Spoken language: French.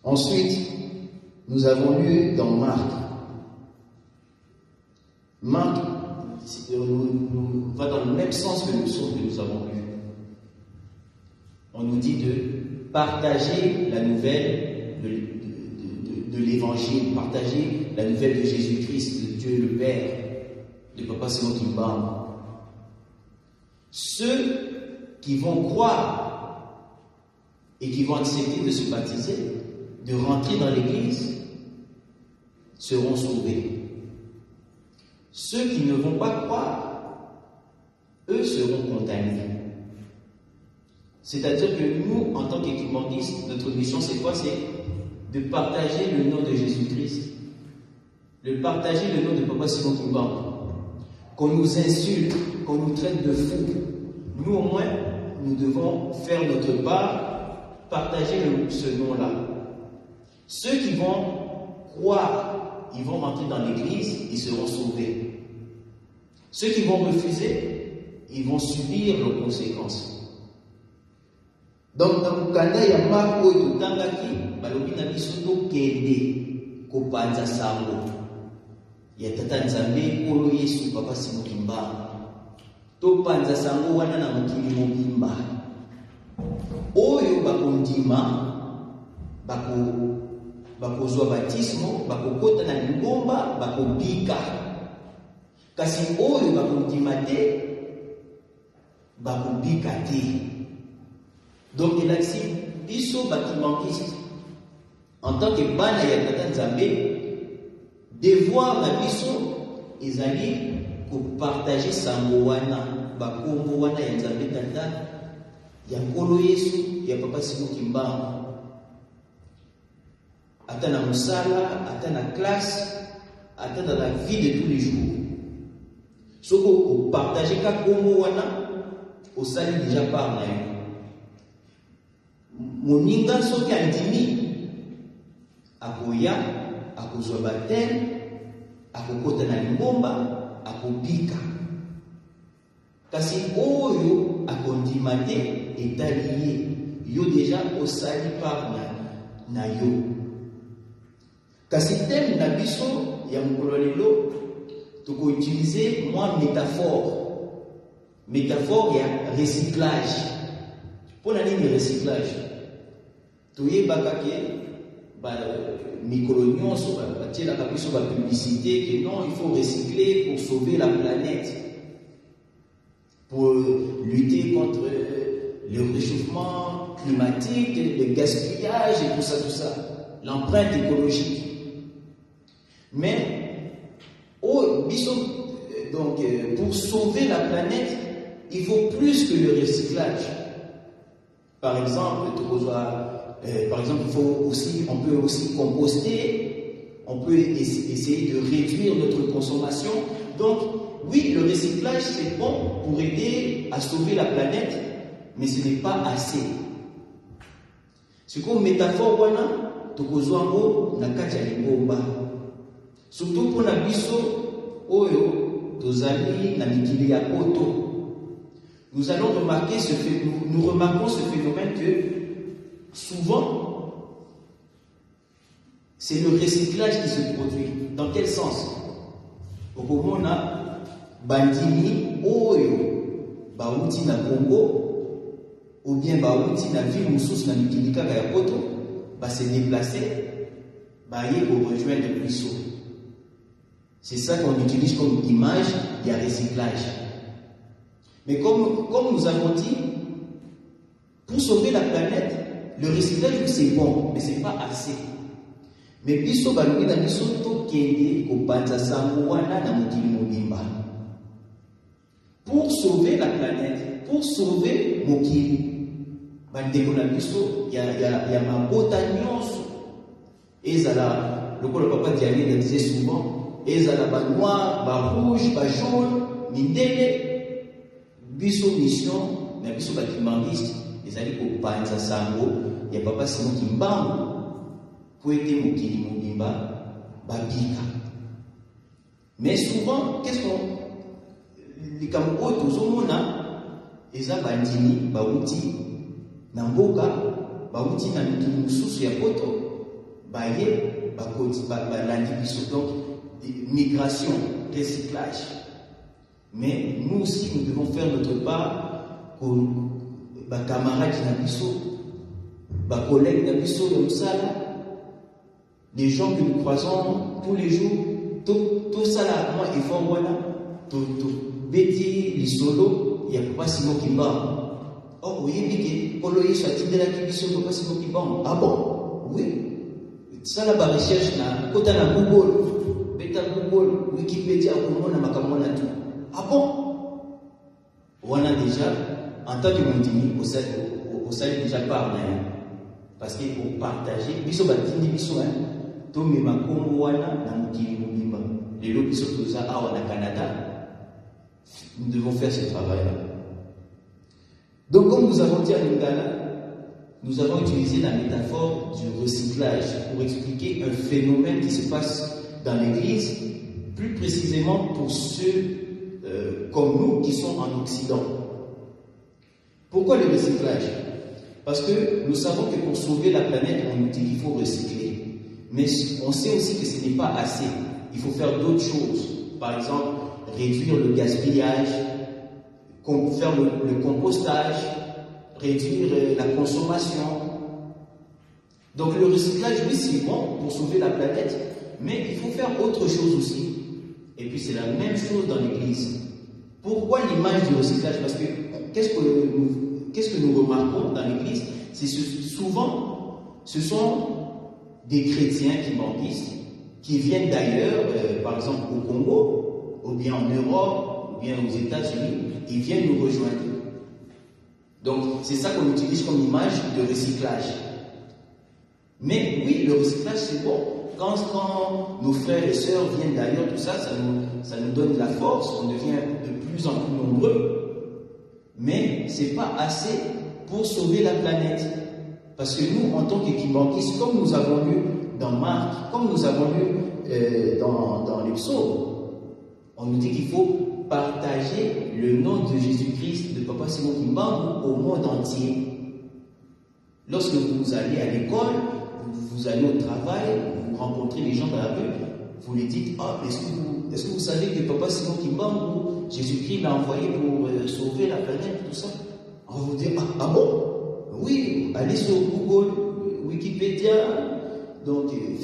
Ensuite, nous avons lu dans Marc. Marc va dans le même sens que le psaume que nous avons lu. On nous dit de partager la nouvelle de l'évangile, partager la nouvelle de Jésus-Christ, de Dieu le Père, de Papa Simon Kimbangu. Ceux qui vont croire et qui vont accepter de se baptiser, de rentrer dans l'église, seront sauvés. Ceux qui ne vont pas croire, eux seront condamnés. C'est-à-dire que nous, en tant qu'équipementists, notre mission, c'est quoi? C'est de partager le nom de Jésus-Christ, de partager le nom de Papa Simon Kimbangu. Qu'on nous insulte, qu'on nous traite de fous, nous au moins, nous devons faire notre part, partager ce nom-là. Ceux qui vont croire, ils vont rentrer dans l'église, ils seront sauvés. Ceux qui vont refuser, ils vont subir leurs conséquences. Donc, dans le Kanda, il y a Marc Oyo Tangaki, Balobina Bisoto Kende, Kopanza Sango. Il y a Tata Nzambe, Kolo Yesu, Papa Simon Kimbangu. To Panza Sango, wana na mukili mobimba. Oyo bakondima, bakozwa batismo, bakokota na lingomba, bakobika. Kasi oyo bakondima te, bakobika te. Donc, il a dit, biso bâtimentiste, en tant que bana ya Tata Nzambe, devoir na biso, ils allaient partager sango wana, bakombo wana ya Nzambe Tata, ya Nkolo Yesu, ya Papa Simon Kimbangu. Ata na musala, ata na classe, ata dans la vie de tous les jours. Soko partager ka kombo wana, au sali déjà par na yo. Moninga soki andimi akoya akozwa baptême akokota na lingomba akobika kasi oyo akondima te etali yo déjà osali par na yo kasi thème na biso ya mokolo lelo toko utiliser moi métaphore ya recyclage. Pour la ligne de recyclage, tout est bakake, Nicolonion, la publicité, que non, il faut recycler pour sauver la planète, pour lutter contre le réchauffement climatique, le gaspillage et tout ça, l'empreinte écologique. Mais, donc, pour sauver la planète, il faut plus que le recyclage. Par exemple, on peut aussi composter, on peut essayer de réduire notre consommation. Donc, oui, le recyclage, c'est bon pour aider à sauver la planète, mais ce n'est pas assez. C'est comme métaphore, tokozwango na kati ya lingomba. Surtout pour la biso, oyo, tozali na mikili ya poto. Nous remarquons ce phénomène que souvent, c'est le recyclage qui se produit. Dans quel sens? Au moment où bandini oyo bauti na Congo ou bien bauti na ville mususu na mikilika ya poto se déplacer pour rejoindre le ruisseau. C'est ça qu'on utilise comme image de recyclage. Mais comme nous avons dit, pour sauver la planète, le recyclage c'est bon, mais c'est pas assez. Mais biso balobi na biso to kende ko panza sango wana na mokili mobimba. Pour sauver la planète, pour sauver mokili, bandeko na biso ya mabota nyonso. Ezala le papa Diané disait souvent, ezala ba noir, ba rouge, ba jaune, mindele. Biso mission, mais biso bâtimentiste, ils allaient au Panza Sango, il y a Papa Simon Kimbangu, pour aider Mokili Mobimba, Babika. Mais souvent, qu'est-ce qu'on. Les Kambo, tous au monde, ils ont bandini, Baouti, Namboka, Baouti, Namiki Moussous, Yapoto, donc migration, recyclage. Mais nous aussi, nous devons faire notre part pour les camarades les collègues, les gens que nous croisons tous les jours, tout ça là, moi, il faut voilà, tout bêtis, les solos, il n'y a pas si qui bat. Oh oui, mais pour le soit de la question, il n'y a pas si qui bat. Ah bon? Oui. Ça là, la recherche, quand on a Google, bêta Google, Wikipédia, on a makamona tout. Ah bon? On a déjà, en tant que Montini, au salut déjà parlé. Parce qu'il faut partager. Biso batindi biso to me makombo wana na mukili mubimba. Lelo biso toza awa na Canada. Nous devons faire ce travail-là. Donc comme nous avons dit à Lingala, nous avons utilisé la métaphore du recyclage pour expliquer un phénomène qui se passe dans l'Église, plus précisément pour ceux comme nous qui sont en Occident. Pourquoi le recyclage? Parce que nous savons que pour sauver la planète, on nous dit qu'il faut recycler. Mais on sait aussi que ce n'est pas assez. Il faut faire d'autres choses. Par exemple, réduire le gaspillage, faire le compostage, réduire la consommation. Donc le recyclage, oui, c'est bon pour sauver la planète, mais il faut faire autre chose aussi. Et puis c'est la même chose dans l'Église. Pourquoi l'image du recyclage? Parce que qu'est-ce que nous remarquons dans l'Église? C'est souvent, ce sont des chrétiens qui baptisent, qui viennent d'ailleurs, par exemple au Congo, ou bien en Europe, ou bien aux États-Unis, ils viennent nous rejoindre. Donc c'est ça qu'on utilise comme image de recyclage. Mais oui, le recyclage c'est bon. Quand nos frères et sœurs viennent d'ailleurs, tout ça, ça nous donne de la force, on devient de plus en plus nombreux. Mais ce n'est pas assez pour sauver la planète. Parce que nous, en tant qu'équibanquistes, comme nous avons lu dans Marc, comme nous avons lu dans les psaumes, on nous dit qu'il faut partager le nom de Jésus-Christ, de Papa Simon Kimbangu, au monde entier. Lorsque vous allez à l'école, vous allez au travail, vous rencontrez les gens dans la rue, vous les dites, ah, est-ce que vous savez que Papa Simon Kimbangu, Jésus-Christ l'a envoyé pour sauver la planète, tout ça? On va vous dire, ah bon? Oui, allez sur Google, Wikipédia, donc faites